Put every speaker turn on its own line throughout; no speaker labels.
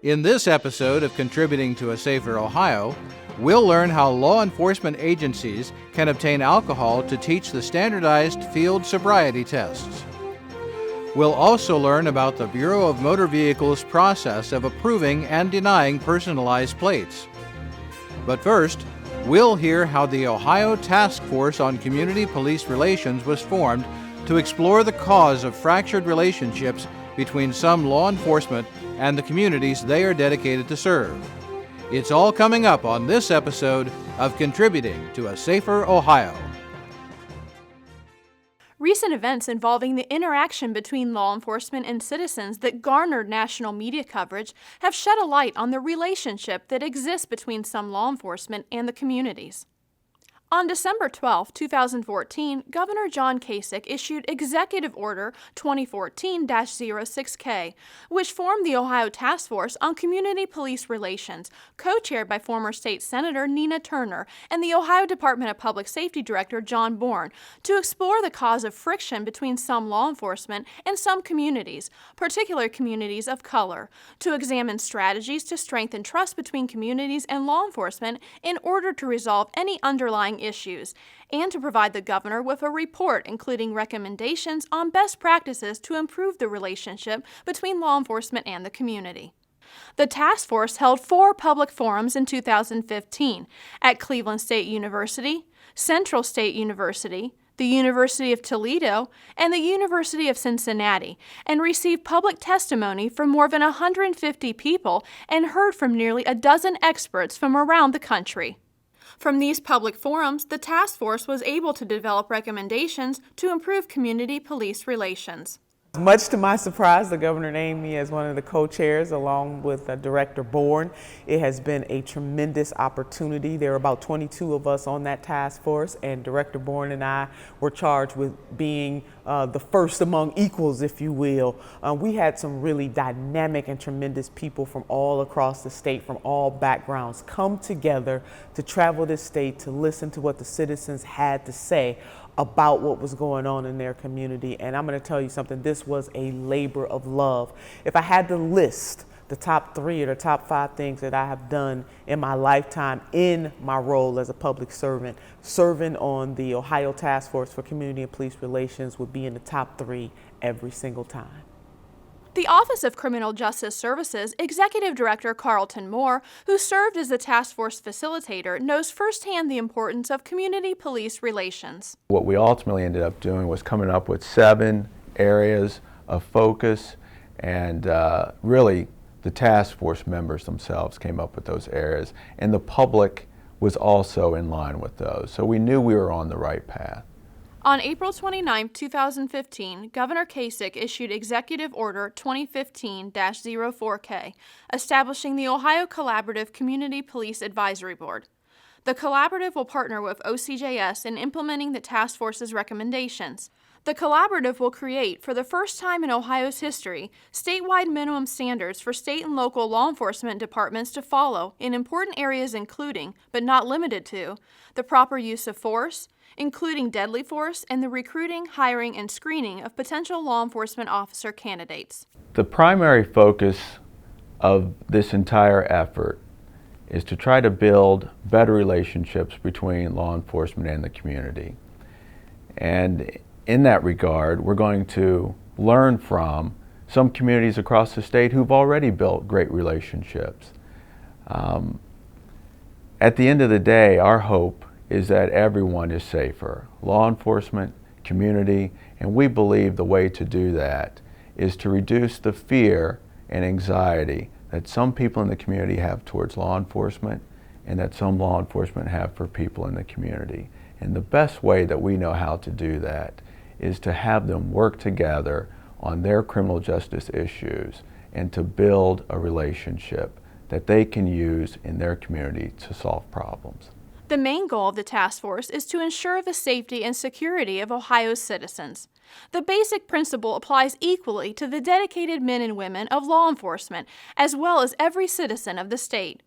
In this episode of Contributing to a Safer Ohio, we'll learn how law enforcement agencies can obtain alcohol to teach the standardized field sobriety tests. We'll also learn about the Bureau of Motor Vehicles' process of approving and denying personalized plates. But first, we'll hear how the Ohio Task Force on Community Police Relations was formed to explore the cause of fractured relationships between some law enforcement and the communities they are dedicated to serve. It's all coming up on this episode of Contributing to a Safer Ohio.
Recent events involving the interaction between law enforcement and citizens that garnered national media coverage have shed a light on the relationship that exists between some law enforcement and the communities. On December 12, 2014, Governor John Kasich issued Executive Order 2014-06K, which formed the Ohio Task Force on Community Police Relations, co-chaired by former State Senator Nina Turner and the Ohio Department of Public Safety Director John Bourne, to explore the cause of friction between some law enforcement and some communities, particularly communities of color, to examine strategies to strengthen trust between communities and law enforcement in order to resolve any underlying issues, and to provide the governor with a report including recommendations on best practices to improve the relationship between law enforcement and the community. The task force held 4 public forums in 2015 at Cleveland State University, Central State University, the University of Toledo, and the University of Cincinnati, and received public testimony from more than 150 people and heard from nearly a dozen experts from around the country. From these public forums, the task force was able to develop recommendations to improve community police relations.
Much to my surprise, the governor named me as one of the co-chairs along with Director Bourne. It has been a tremendous opportunity. There are about 22 of us on that task force, and Director Bourne and I were charged with being the first among equals, if you will. We had some really dynamic and tremendous people from all across the state, from all backgrounds, come together to travel this state to listen to what the citizens had to say about what was going on in their community. And I'm going to tell you something, this was a labor of love. If I had to list the top 3 or the top 5 things that I have done in my lifetime in my role as a public servant, serving on the Ohio Task Force for Community and Police Relations would be in the top 3 every single time.
The Office of Criminal Justice Services Executive Director Carlton Moore, who served as the task force facilitator, knows firsthand the importance of community police relations.
What we ultimately ended up doing was coming up with 7 areas of focus, and really the task force members themselves came up with those areas, and the public was also in line with those. So we knew we were on the right path.
On April 29, 2015, Governor Kasich issued Executive Order 2015-04K, establishing the Ohio Collaborative Community Police Advisory Board. The collaborative will partner with OCJS in implementing the task force's recommendations. The collaborative will create, for the first time in Ohio's history, statewide minimum standards for state and local law enforcement departments to follow in important areas including, but not limited to, the proper use of force, including deadly force, and the recruiting, hiring, and screening of potential law enforcement officer candidates.
The primary focus of this entire effort is to try to build better relationships between law enforcement and the community. And in that regard, we're going to learn from some communities across the state who've already built great relationships. At the end of the day, our hope is that everyone is safer, law enforcement, community, and we believe the way to do that is to reduce the fear and anxiety that some people in the community have towards law enforcement and that some law enforcement have for people in the community. And the best way that we know how to do that is to have them work together on their criminal justice issues and to build a relationship that they can use in their community to solve problems.
The main goal of the task force is to ensure the safety and security of Ohio's citizens. The basic principle applies equally to the dedicated men and women of law enforcement, as well as every citizen of the state.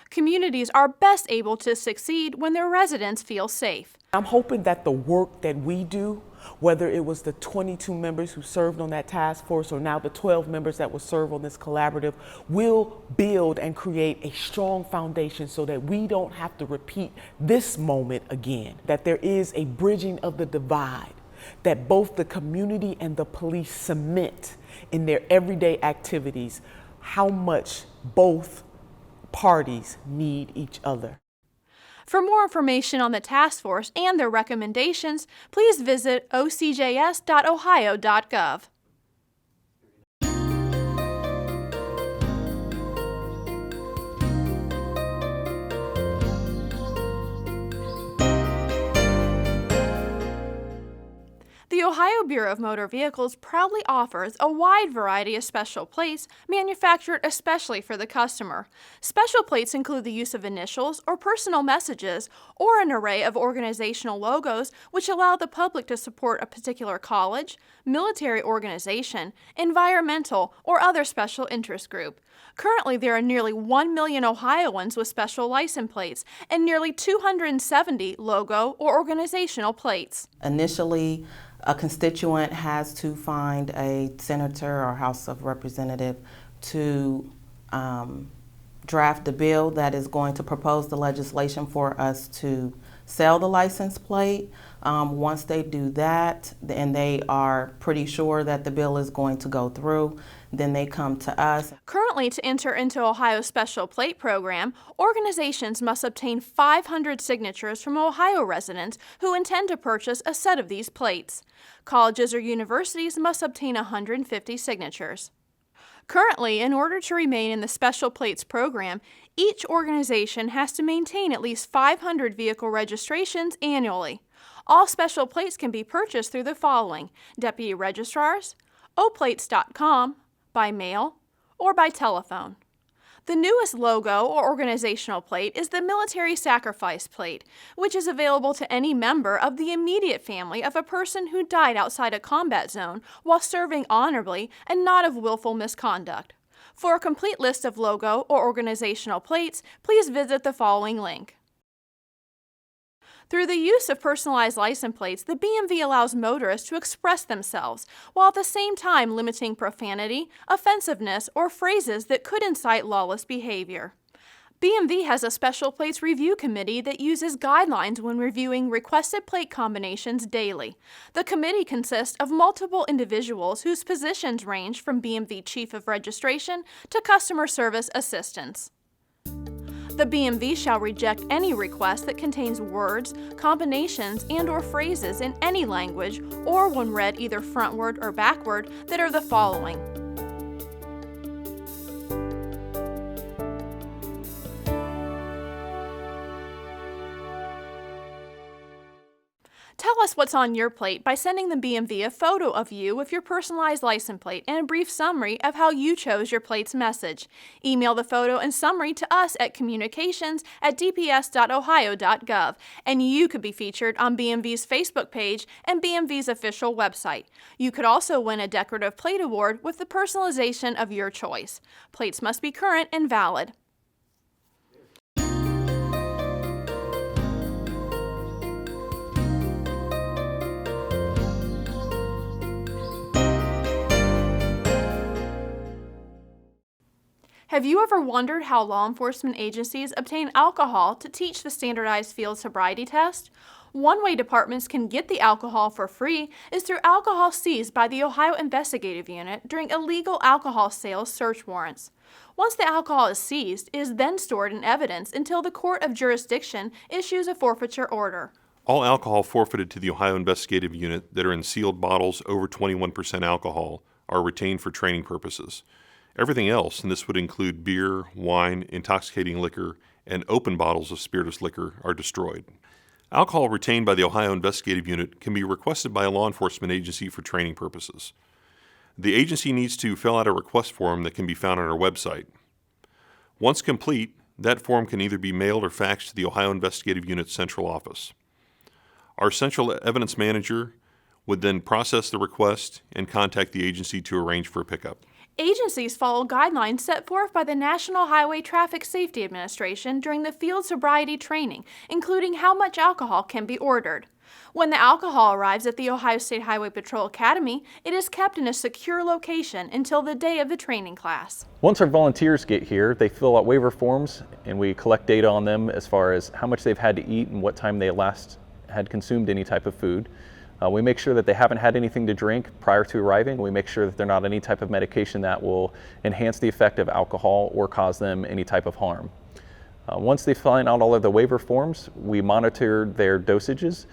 Communities are best able to succeed when their residents feel safe.
I'm hoping that the work that we do whether it was the 22 members who served on that task force or now the 12 members that will serve on this collaborative, will build and create a strong foundation so that we don't have to repeat this moment again, that there is a bridging of the divide, that both the community and the police cement in their everyday activities how much both parties need each other.
For more information on the task force and their recommendations, please visit ocjs.ohio.gov. The Ohio Bureau of Motor Vehicles proudly offers a wide variety of special plates manufactured especially for the customer. Special plates include the use of initials or personal messages or an array of organizational logos which allow the public to support a particular college, military organization, environmental, or other special interest group. Currently, there are nearly 1 million Ohioans with special license plates and nearly 270 logo or organizational plates.
Initially, a constituent has to find a senator or House of Representative to draft a bill that is going to propose the legislation for us to sell the license plate. Once they do that, and they are pretty sure that the bill is going to go through, then they come to us.
Currently, to enter into Ohio's Special Plate Program, organizations must obtain 500 signatures from Ohio residents who intend to purchase a set of these plates. Colleges or universities must obtain 150 signatures. Currently, in order to remain in the Special Plates program, each organization has to maintain at least 500 vehicle registrations annually. All special plates can be purchased through the following: deputy registrars, oplates.com, by mail, or by telephone. The newest logo or organizational plate is the Military Sacrifice Plate, which is available to any member of the immediate family of a person who died outside a combat zone while serving honorably and not of willful misconduct. For a complete list of logo or organizational plates, please visit the following link. Through the use of personalized license plates, the BMV allows motorists to express themselves, while at the same time limiting profanity, offensiveness, or phrases that could incite lawless behavior. BMV has a Special Plates Review Committee that uses guidelines when reviewing requested plate combinations daily. The committee consists of multiple individuals whose positions range from BMV Chief of Registration to Customer Service Assistants. The BMV shall reject any request that contains words, combinations, and/or phrases in any language or when read either frontward or backward that are the following: Tell us what's on your plate by sending the BMV a photo of you with your personalized license plate and a brief summary of how you chose your plate's message. Email the photo and summary to us at communications@dps.ohio.gov, and you could be featured on BMV's Facebook page and BMV's official website. You could also win a decorative plate award with the personalization of your choice. Plates must be current and valid. Have you ever wondered how law enforcement agencies obtain alcohol to teach the standardized field sobriety test? One way departments can get the alcohol for free is through alcohol seized by the Ohio Investigative Unit during illegal alcohol sales search warrants. Once the alcohol is seized, it is then stored in evidence until the court of jurisdiction issues a forfeiture order.
All alcohol forfeited to the Ohio Investigative Unit that are in sealed bottles over 21% alcohol are retained for training purposes. Everything else, and this would include beer, wine, intoxicating liquor, and open bottles of spirituous liquor, are destroyed. Alcohol retained by the Ohio Investigative Unit can be requested by a law enforcement agency for training purposes. The agency needs to fill out a request form that can be found on our website. Once complete, that form can either be mailed or faxed to the Ohio Investigative Unit's central office. Our central evidence manager would then process the request and contact the agency to arrange for a pickup.
Agencies follow guidelines set forth by the National Highway Traffic Safety Administration during the field sobriety training, including how much alcohol can be ordered. When the alcohol arrives at the Ohio State Highway Patrol Academy, it is kept in a secure location until the day of the training class.
Once our volunteers get here, they fill out waiver forms and we collect data on them as far as how much they've had to eat and what time they last had consumed any type of food. We make sure that they haven't had anything to drink prior to arriving. We make sure that they're not on any type of medication that will enhance the effect of alcohol or cause them any type of harm. Once they fill out all of the waiver forms, we monitor their dosages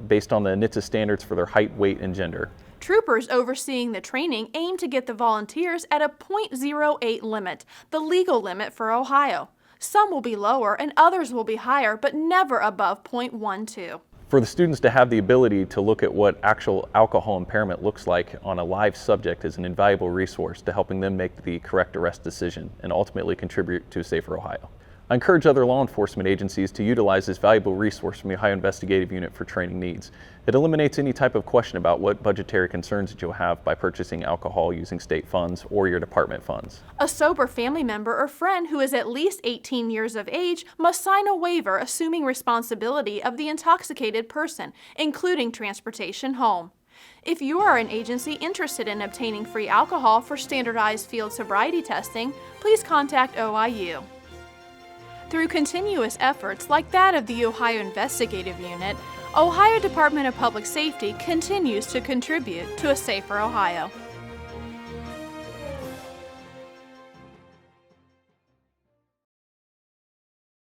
based on the NHTSA standards for their height, weight, and gender.
Troopers overseeing the training aim to get the volunteers at a .08 limit, the legal limit for Ohio. Some will be lower and others will be higher, but never above .12.
For the students to have the ability to look at what actual alcohol impairment looks like on a live subject is an invaluable resource to helping them make the correct arrest decision and ultimately contribute to a safer Ohio. I encourage other law enforcement agencies to utilize this valuable resource from the Ohio Investigative Unit for training needs. It eliminates any type of question about what budgetary concerns that you'll have by purchasing alcohol using state funds or your department funds.
A sober family member or friend who is at least 18 years of age must sign a waiver assuming responsibility of the intoxicated person, including transportation home. If you are an agency interested in obtaining free alcohol for standardized field sobriety testing, please contact OIU. Through continuous efforts like that of the Ohio Investigative Unit, Ohio Department of Public Safety continues to contribute to a safer Ohio.